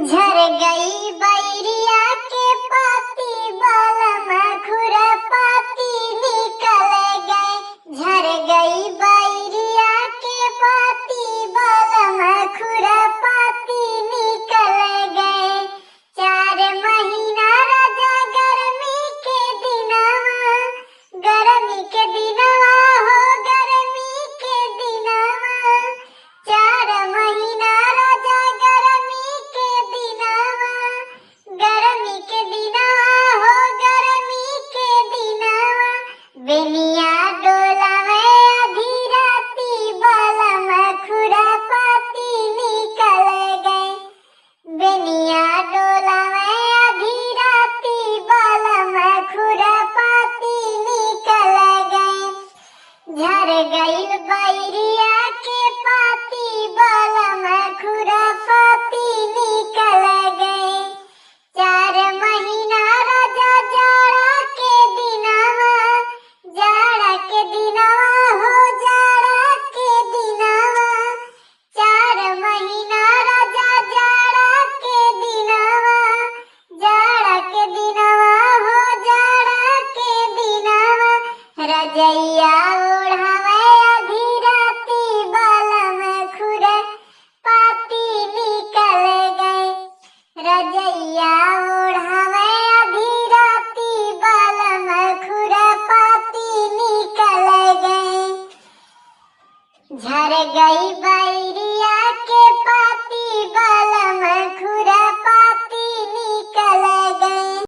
झर गई बैरिया के पाती बालम खुरपाती निकल गए। झर गई बैरिया के पाती बालम खुरपाती निकल गए। 4 महीना राजा गर्मी के दिनवा, गर्मी के दिनवा हो गर्मी के दिनवा। 4 महीना राजा गर्मी के दिनवा, गर्मी के दिनवा हो गर्मी के दिनवा। बेनिया डोलावे आधी राती बालम खुरपाती निकल गए। बेनिया डोलावे आधी राती बालम खुरपाती निकल गए। झर गई बैरिया के पाती बालम खुरपाती निकल गए। 4 महीना राजा जाड़ा के दिनवा, जाड़ा के दिनवा हो जाड़ा के दिनवा। 4 महीना राजा जाड़ा के दिनवा, जाड़ा के दिनवा हो जाड़ा के दिनवा। रजैया ओढ़ावे आधी राती बालम खुरपाती निकल गए। रजैया ओढ़ावे आधी राती बालम खुरपाती निकल गए। झर गई बैरिया